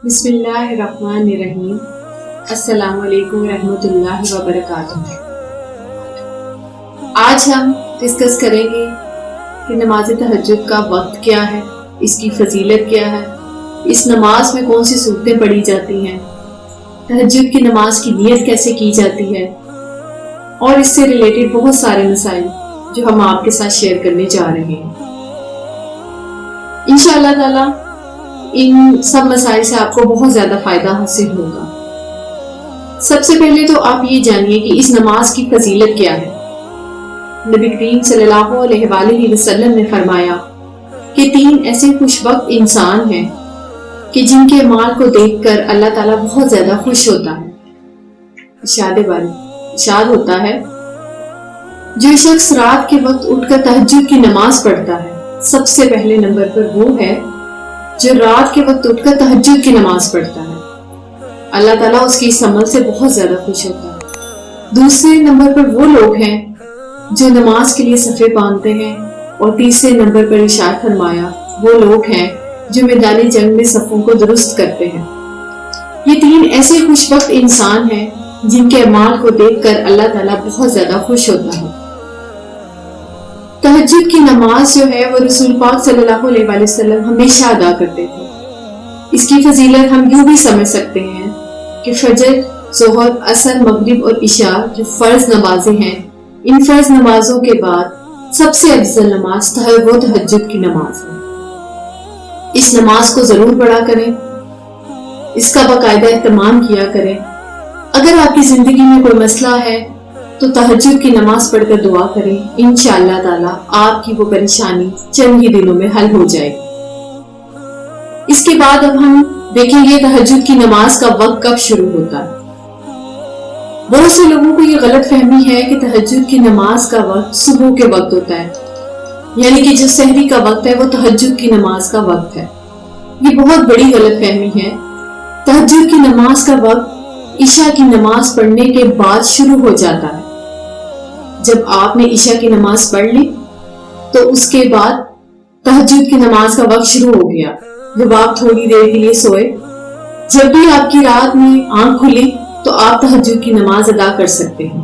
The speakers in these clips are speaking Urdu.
بسم اللہ الرحمن الرحیم۔ السلام علیکم ورحمۃ اللہ وبرکاتہ۔ آج ہم ڈسکس کریں گے کہ نماز تہجد کا وقت کیا ہے، اس کی فضیلت کیا ہے، اس نماز میں کون سی صورتیں پڑھی جاتی ہیں، تہجد کی نماز کی نیت کیسے کی جاتی ہے، اور اس سے ریلیٹڈ بہت سارے مسائل جو ہم آپ کے ساتھ شیئر کرنے جا رہے ہیں۔ انشاءاللہ تعالی ان سب مسائل سے آپ کو بہت زیادہ فائدہ حاصل ہوگا۔ سب سے پہلے تو آپ یہ جانیے کہ اس نماز کی فضیلت کیا ہے۔ نبی کریم صلی اللہ علیہ وآلہ وسلم نے فرمایا کہ 3 ایسے خوش وقت انسان ہیں کہ جن کے مال کو دیکھ کر اللہ تعالیٰ بہت زیادہ خوش ہوتا ہے۔ ارشاد ہوتا ہے، جو شخص رات کے وقت اٹھ کر تہجد کی نماز پڑھتا ہے، سب سے پہلے نمبر پر وہ ہے جو رات کے وقت اٹھ کر تہجد کی نماز پڑھتا ہے، اللہ تعالیٰ اس کی اس عمل سے بہت زیادہ خوش ہوتا ہے۔ دوسرے نمبر پر وہ لوگ ہیں جو نماز کے لیے صفیں باندھتے ہیں، اور تیسرے نمبر پر ارشاد فرمایا وہ لوگ ہیں جو میدان جنگ میں صفوں کو درست کرتے ہیں۔ یہ 3 ایسے خوش وقت انسان ہیں جن کے اعمال کو دیکھ کر اللہ تعالیٰ بہت زیادہ خوش ہوتا ہے۔ تہجد کی نماز جو ہے وہ رسول پاک صلی اللہ علیہ وآلہ وسلم ہمیشہ ادا کرتے تھے۔ اس کی فضیلت ہم یوں بھی سمجھ سکتے ہیں کہ فجر، ظہر، عصر، مغرب اور عشاء جو فرض نمازیں ہیں، ان فرض نمازوں کے بعد سب سے افضل نماز وہ تہجد کی نماز ہے۔ اس نماز کو ضرور پڑھا کریں، اس کا باقاعدہ اہتمام کیا کریں۔ اگر آپ کی زندگی میں کوئی مسئلہ ہے تو تہجد کی نماز پڑھ کر دعا کریں، انشاءاللہ تعالیٰ آپ کی وہ پریشانی چند ہی دنوں میں حل ہو جائے گی۔ اس کے بعد اب ہم دیکھیں گے تہجد کی نماز کا وقت کب شروع ہوتا ہے۔ بہت سے لوگوں کو یہ غلط فہمی ہے کہ تہجد کی نماز کا وقت صبح کے وقت ہوتا ہے، یعنی کہ جو سحری کا وقت ہے وہ تہجد کی نماز کا وقت ہے۔ یہ بہت بڑی غلط فہمی ہے۔ تہجد کی نماز کا وقت عشاء کی نماز پڑھنے کے بعد شروع ہو جاتا ہے۔ جب آپ نے عشاء کی نماز پڑھ لی تو اس کے بعد تہجد کی نماز کا وقت شروع ہو گیا۔ جب آپ تھوڑی دیر کے لیے سوئے، جب بھی آپ کی رات میں آنکھ کھلی تو آپ تہجد کی نماز ادا کر سکتے ہیں۔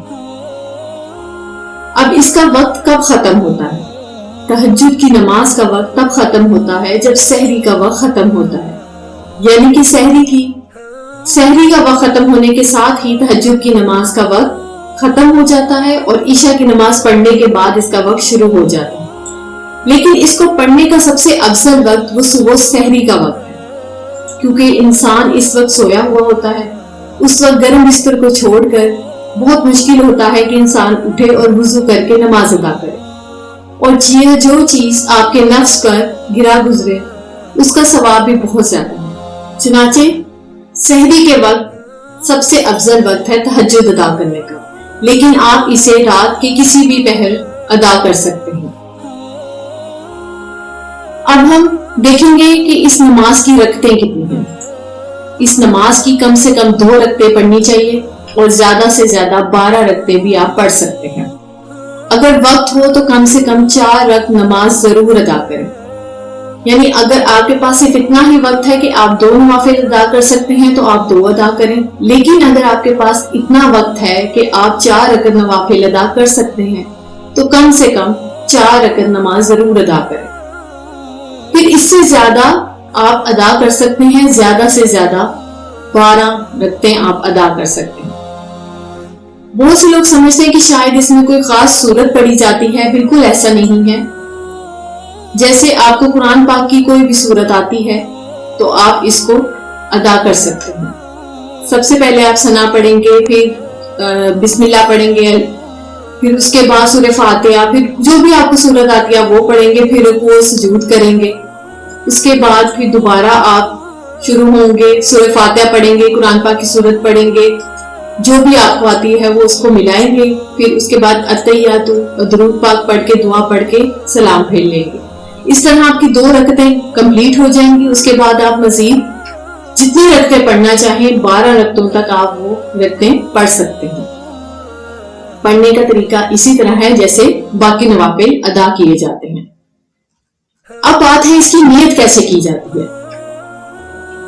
اب اس کا وقت کب ختم ہوتا ہے؟ تہجد کی نماز کا وقت تب ختم ہوتا ہے جب سحری کا وقت ختم ہوتا ہے، یعنی کہ سحری کا وقت ختم ہونے کے ساتھ ہی تہجد کی نماز کا وقت ختم ہو جاتا ہے، اور عشاء کی نماز پڑھنے کے بعد اس کا وقت شروع ہو جاتا ہے۔ لیکن اس کو پڑھنے کا سب سے افضل وقت وہ سحری کا وقت ہے، کیونکہ انسان اس وقت سویا ہوا ہوتا ہے۔ اس وقت گرم بستر کو چھوڑ کر بہت مشکل ہوتا ہے کہ انسان اٹھے اور وضو کر کے نماز ادا کرے، اور جو چیز آپ کے نفس پر گرا گزرے اس کا ثواب بھی بہت زیادہ ہے۔ چنانچہ سحری کے وقت سب سے افضل وقت ہے تہجد ادا کرنے کا، لیکن آپ اسے رات کے کسی بھی پہر ادا کر سکتے ہیں۔ اب ہم دیکھیں گے کہ اس نماز کی رکعتیں کتنی ہیں۔ اس نماز کی کم سے کم 2 رکعتیں پڑھنی چاہیے، اور زیادہ سے زیادہ 12 رکعتیں بھی آپ پڑھ سکتے ہیں۔ اگر وقت ہو تو کم سے کم 4 رکعت نماز ضرور ادا کریں، یعنی اگر آپ کے پاس صرف اتنا ہی وقت ہے کہ آپ 2 نوافل ادا کر سکتے ہیں تو آپ 2 ادا کریں، لیکن اگر آپ کے پاس اتنا وقت ہے کہ آپ 4 رکعت نوافل ادا کر سکتے ہیں تو کم سے کم 4 رکعت نماز ضرور ادا کریں۔ پھر اس سے زیادہ آپ ادا کر سکتے ہیں، زیادہ سے زیادہ 12 رکعتیں آپ ادا کر سکتے ہیں۔ بہت سے لوگ سمجھتے ہیں کہ شاید اس میں کوئی خاص صورت پڑھی جاتی ہے، بالکل ایسا نہیں ہے۔ جیسے آپ کو قرآن پاک کی کوئی بھی صورت آتی ہے تو آپ اس کو ادا کر سکتے ہیں۔ سب سے پہلے آپ ثنا پڑھیں گے، پھر بسم اللہ پڑھیں گے، پھر اس کے بعد سورہ فاتحہ، پھر جو بھی آپ کو صورت آتی ہے وہ پڑھیں گے، پھر رکوع سجود کریں گے۔ اس کے بعد پھر دوبارہ آپ شروع ہوں گے، سورہ فاتحہ پڑھیں گے، قرآن پاک کی صورت پڑھیں گے، جو بھی آپ کو آتی ہے وہ اس کو ملائیں گے، پھر اس کے بعد التحیات درود پاک پڑھ کے دعا پڑھ کے سلام پھیر لیں گے۔ اس طرح آپ کی 2 رکعتیں کمپلیٹ ہو جائیں گی۔ اس کے بعد آپ مزید جتنی رکعتیں پڑھنا چاہیں 12 رکعتوں تک آپ وہ رکعتیں پڑھ سکتے ہیں۔ پڑھنے کا طریقہ اسی طرح ہے جیسے باقی نوافل ادا کیے جاتے ہیں۔ اب بات ہے اس کی نیت کیسے کی جاتی ہے۔